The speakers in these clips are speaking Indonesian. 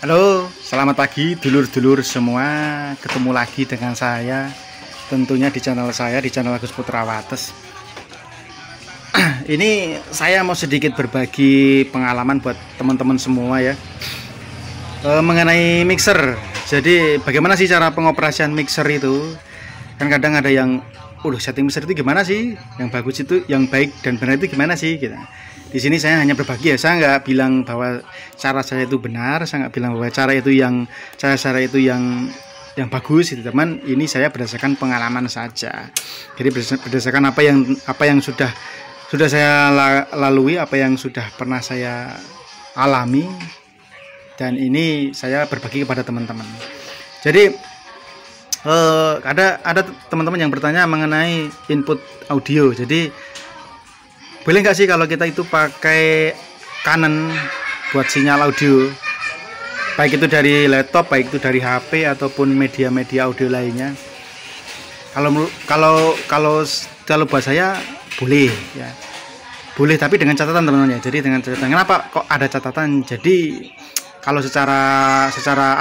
Halo, selamat pagi dulur-dulur semua. Ketemu lagi dengan saya, tentunya di channel saya, di channel Agus Putra Wates. Ini saya mau sedikit berbagi pengalaman buat teman-teman semua ya, mengenai mixer. Jadi bagaimana sih cara pengoperasian mixer itu? Kan kadang ada yang, setting mixer itu gimana sih? Yang bagus itu, yang baik dan benar itu gimana sih? Gitu. Di sini saya hanya berbagi ya, saya nggak bilang bahwa cara saya itu benar, saya nggak bilang bahwa cara itu yang bagus, itu teman. Ini saya berdasarkan pengalaman saja. Jadi berdasarkan apa yang sudah saya lalui, apa yang sudah pernah saya alami, dan ini saya berbagi kepada teman-teman. Jadi ada teman-teman yang bertanya mengenai input audio. Jadi boleh nggak sih kalau kita itu pakai Canon buat sinyal audio, baik itu dari laptop, baik itu dari HP ataupun media-media audio lainnya? Kalau buat saya boleh ya, boleh, tapi dengan catatan teman-teman ya. Jadi dengan catatan. Kenapa kok ada catatan? Jadi kalau secara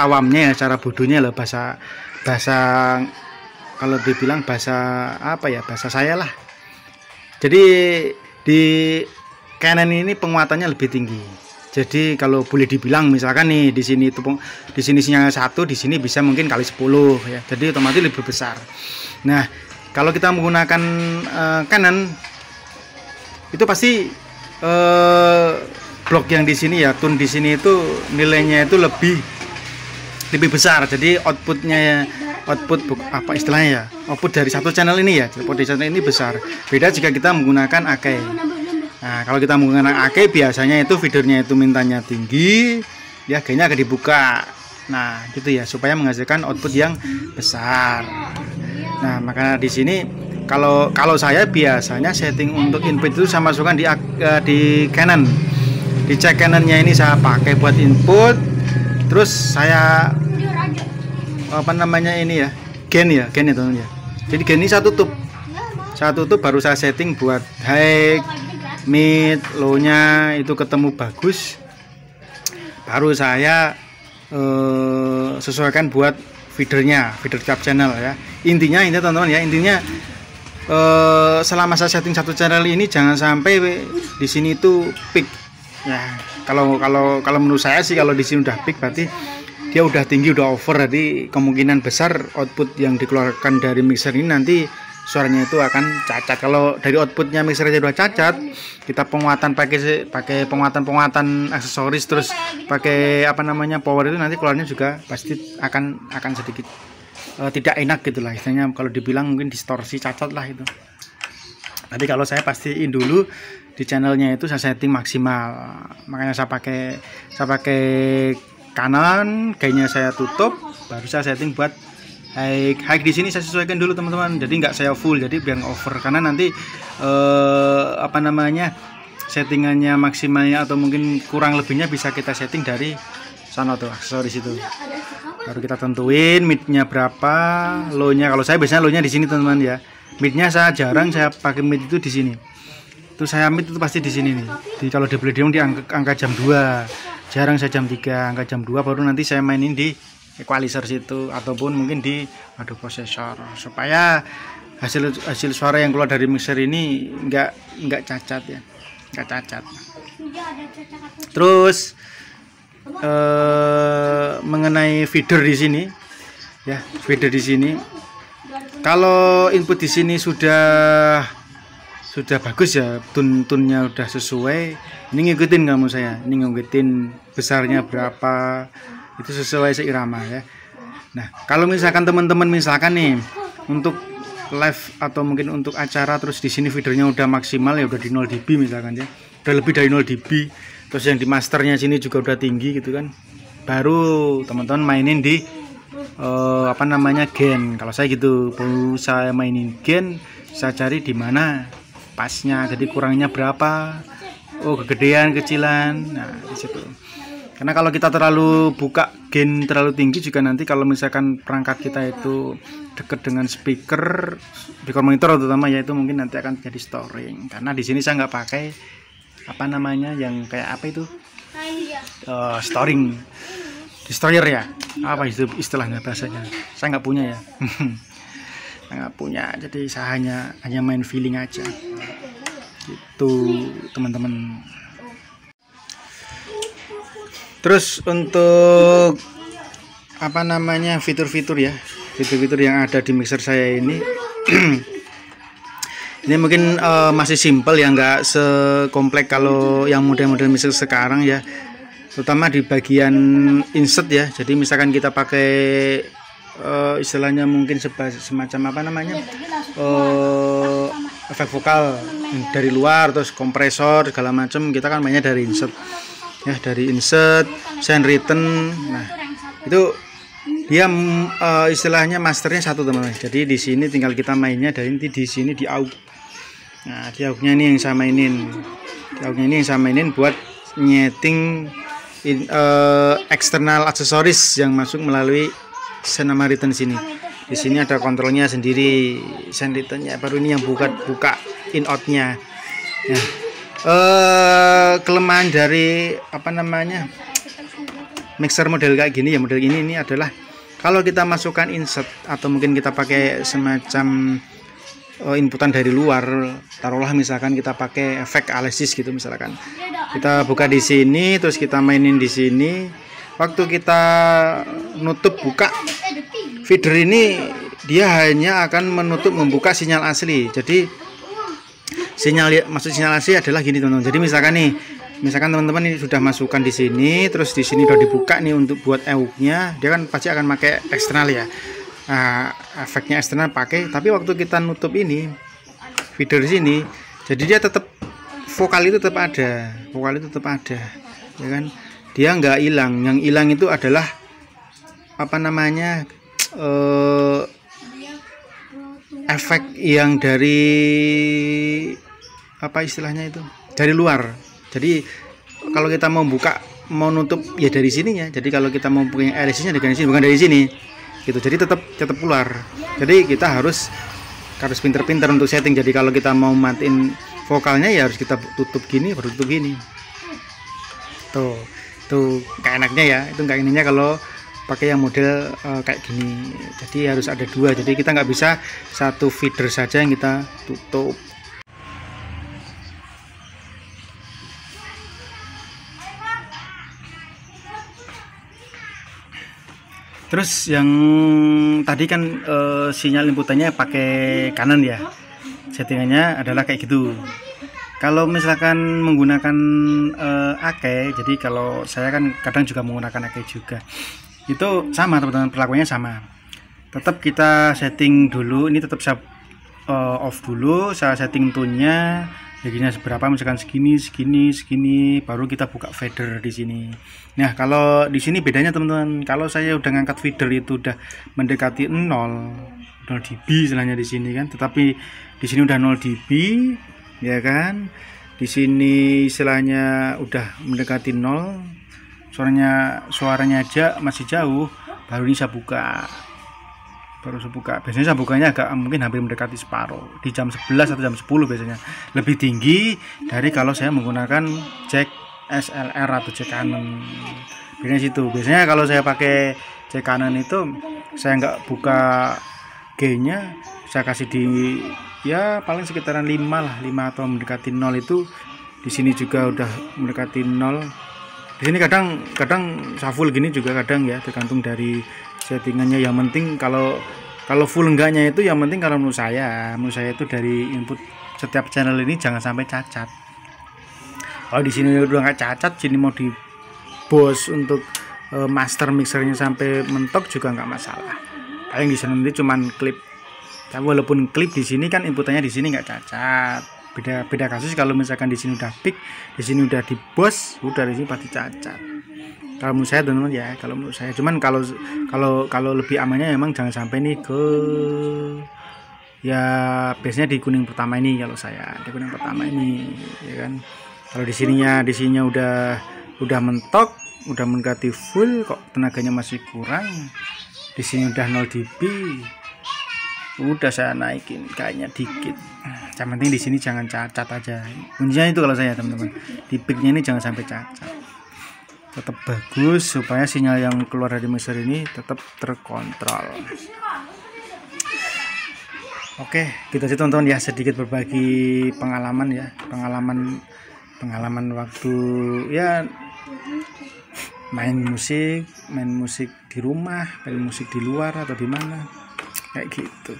awamnya ya, secara bodohnya lah, bahasa kalau dibilang bahasa apa ya, bahasa saya lah. Jadi di Canon ini penguatannya lebih tinggi. Jadi kalau boleh dibilang misalkan nih di sini sinyal 1, di sini bisa mungkin kali 10 ya. Jadi otomatis lebih besar. Nah, kalau kita menggunakan Canon itu pasti blok yang di sini ya, tune di sini itu nilainya itu lebih besar. Jadi output dari satu channel ini ya, output di channel ini besar. Beda jika kita menggunakan Akai. Nah, kalau kita menggunakan Akai biasanya itu feedernya itu mintanya tinggi, ya gainnya agak dibuka. Nah, gitu ya, supaya menghasilkan output yang besar. Nah, makanya di sini kalau saya biasanya setting untuk input itu saya masukkan di Canon. Dicek Canonnya ini saya pakai buat input. Terus saya gain ya teman ya. Jadi gain ini saya tutup baru saya setting buat high, mid, low nya itu ketemu bagus, baru saya sesuaikan buat feeder cap channel ya. Intinya teman-teman ya, selama saya setting satu channel ini jangan sampai di sini itu peak ya. Kalau menurut saya sih, kalau di sini udah peak berarti dia udah tinggi, udah over. Jadi kemungkinan besar output yang dikeluarkan dari mixer ini nanti suaranya itu akan cacat. Kalau dari outputnya mixer aja udah cacat, kita penguatan pakai penguatan aksesoris, terus pakai power itu, nanti keluarnya juga pasti akan sedikit tidak enak gitulah istilahnya. Kalau dibilang mungkin distorsi, cacat lah itu. Tadi kalau saya pastiin dulu di channelnya itu saya setting maksimal. Makanya saya pakai Canon, gainnya saya tutup, baru saya setting buat high di sini saya sesuaikan dulu teman-teman. Jadi nggak saya full, jadi biar over, karena nanti settingannya maksimalnya atau mungkin kurang lebihnya bisa kita setting dari sana tuh, aksesoris itu. Baru kita tentuin midnya berapa, low-nya. Kalau saya biasanya low-nya di sini teman-teman ya. Midnya saya jarang saya pakai mid itu di sini. Itu saya mid itu pasti di sini nih. Kalau di Palladium di angka jam 2. Jarang saya jam 3, angka jam 2 baru nanti saya mainin di equalizer situ, ataupun mungkin di processor, supaya hasil suara yang keluar dari mixer ini nggak cacat ya, nggak cacat. Terus mengenai feeder di sini ya, kalau input di sini sudah bagus ya, tune-nya udah sesuai, ini ngikutin besarnya berapa, itu sesuai seirama ya. Nah, kalau misalkan teman-teman nih untuk live atau mungkin untuk acara, terus di sini feedernya udah maksimal ya, udah di 0 dB misalkan ya, udah lebih dari 0 dB, terus yang di masternya sini juga udah tinggi gitu kan, baru teman-teman mainin di gain. Kalau saya gitu, baru saya mainin gain, saya cari di mana pasnya, jadi kurangnya berapa, kegedean, kecilan, nah di situ. Karena kalau kita terlalu buka gain terlalu tinggi juga, nanti kalau misalkan perangkat kita itu dekat dengan speaker monitor terutama ya, itu mungkin nanti akan jadi storing. Karena di sini saya nggak pakai yang kayak storing. Di destroyer ya, apa itu istilahnya bahasanya, saya nggak punya ya. Saya nggak punya, jadi saya hanya main feeling aja gitu teman-teman. Terus untuk apa namanya fitur-fitur ya, fitur-fitur yang ada di mixer saya ini ini mungkin masih simple ya, nggak sekompleks kalau yang model-model mixer sekarang ya, terutama di bagian insert ya. Jadi misalkan kita pakai istilahnya mungkin semacam apa namanya efek vokal dari luar, terus kompresor segala macam, kita kan mainnya dari insert ya, dari insert, send return. Nah itu dia istilahnya masternya satu teman-teman. Jadi di sini tinggal kita mainnya dari di sini di aux. Nah di auxnya ini yang saya mainin, di auxnya ini yang saya mainin buat nyeting eksternal aksesoris yang masuk melalui send sama return sini. Di sini ada kontrolnya sendiri, send returnnya, baru ini yang buka in outnya. Nah, kelemahan dari apa namanya mixer model kayak gini ya, model ini adalah kalau kita masukkan insert atau mungkin kita pakai semacam inputan dari luar, taruhlah misalkan kita pakai efek Alesis gitu misalkan, kita buka di sini terus kita mainin di sini, waktu kita nutup buka feeder ini dia hanya akan membuka sinyal asli. Jadi maksud sinyal asli adalah gini teman-teman. Jadi misalkan nih, misalkan teman-teman ini sudah masukkan di sini, terus di sini udah dibuka nih untuk buat aux-nya, dia kan pasti akan pakai eksternal ya. Nah, efeknya eksternal pakai, tapi waktu kita nutup ini feeder di sini, jadi dia tetap vokal itu tetap ada, ya kan? Dia nggak hilang. Yang hilang itu adalah apa namanya efek yang dari apa istilahnya itu dari luar. Jadi kalau kita mau buka mau nutup ya dari sininya. Jadi kalau kita mau punya LC-nya dari sini, bukan dari sini gitu. Jadi tetap keluar. Jadi kita harus pinter-pinter untuk setting. Jadi kalau kita mau matiin vokalnya ya harus kita tutup gini, baru tutup gini. Tuh kayak enaknya ya. Itu kayak ininya kalau pakai yang model kayak gini. Jadi harus ada dua. Jadi kita nggak bisa satu feeder saja yang kita tutup. Terus yang tadi kan sinyal inputannya pakai kanan ya, settingannya adalah kayak gitu. Kalau misalkan menggunakan Akai, jadi kalau saya kan kadang juga menggunakan Akai juga, itu sama teman-teman, perlakuannya sama. Tetap kita setting dulu, ini tetap saya off dulu, saya setting tone-nya jadinya seberapa, misalkan segini, baru kita buka fader di sini. Nah kalau di sini bedanya teman-teman, kalau saya udah ngangkat fader itu udah mendekati 0 dB istilahnya di sini kan, tetapi di sini udah 0 dB ya kan, di sini istilahnya udah mendekati 0, suaranya aja masih jauh, baru ini saya buka. Biasanya saya bukanya agak mungkin hampir mendekati separuh, di jam 11 atau jam 10 biasanya, lebih tinggi dari kalau saya menggunakan jack SLR atau jack Canon. Biasanya situ. Biasanya kalau saya pakai jack Canon itu saya nggak buka G-nya, saya kasih di ya paling sekitaran 5 lah, 5 atau mendekati 0 itu. Di sini juga udah mendekati 0. Di sini kadang shuffle gini juga kadang ya, tergantung dari settingannya. Yang penting kalau full enggaknya itu, yang penting kalau menurut saya itu dari input setiap channel ini jangan sampai cacat. Kalau di sini udah nggak cacat, sini mau di bos untuk master mixernya sampai mentok juga nggak masalah. Paling di sini nanti cuman klip. Tapi walaupun klip di sini kan inputannya di sini nggak cacat. Beda kasus kalau misalkan di sini udah pick, di sini udah di bos, udah di sini pasti cacat. Kalau menurut saya teman-teman ya, kalau menurut saya, cuman kalau lebih amannya memang jangan sampai nih ke ya biasanya di kuning pertama ini. Kalau saya di kuning pertama ini ya kan, kalau di sininya udah mentok, udah mendekati full, kok tenaganya masih kurang, di sini udah 0 dB, udah saya naikin kayaknya dikit. Yang penting di sini jangan cacat aja, kuncinya itu kalau saya teman-teman, di picknya ini jangan sampai cacat. tetap bagus supaya sinyal yang keluar dari mixer ini tetap terkontrol. Oke, gitu aja teman-teman ya, sedikit berbagi pengalaman ya, pengalaman waktu ya main musik di rumah, main musik di luar atau di mana kayak gitu.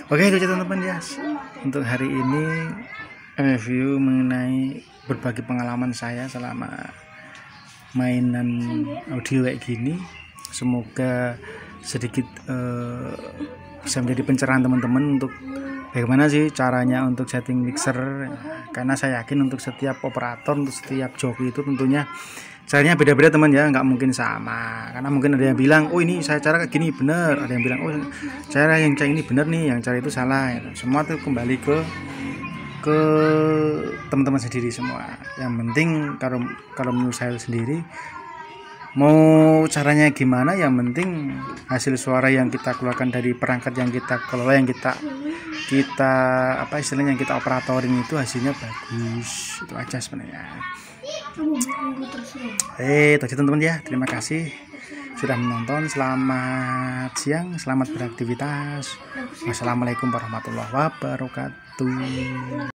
Oke, itu aja teman-teman ya untuk hari ini, review mengenai berbagi pengalaman saya selama mainan audio kayak gini. Semoga sedikit bisa menjadi pencerahan teman-teman untuk bagaimana sih caranya untuk setting mixer, karena saya yakin untuk setiap operator, untuk setiap joki itu tentunya caranya beda-beda teman ya, nggak mungkin sama. Karena mungkin ada yang bilang, oh ini saya cara kayak gini bener, ada yang bilang, oh cara yang ini bener nih, yang cara itu salah. Semua tuh kembali ke teman-teman sendiri semua. Yang penting kalau menurut saya sendiri, mau caranya gimana, yang penting hasil suara yang kita keluarkan dari perangkat yang kita kelola, yang kita apa istilahnya, yang kita operatorin itu hasilnya bagus. Itu aja sebenarnya. Itu aja teman-teman ya, terima kasih sudah menonton. Selamat siang, selamat beraktivitas. Wassalamualaikum warahmatullahi wabarakatuh.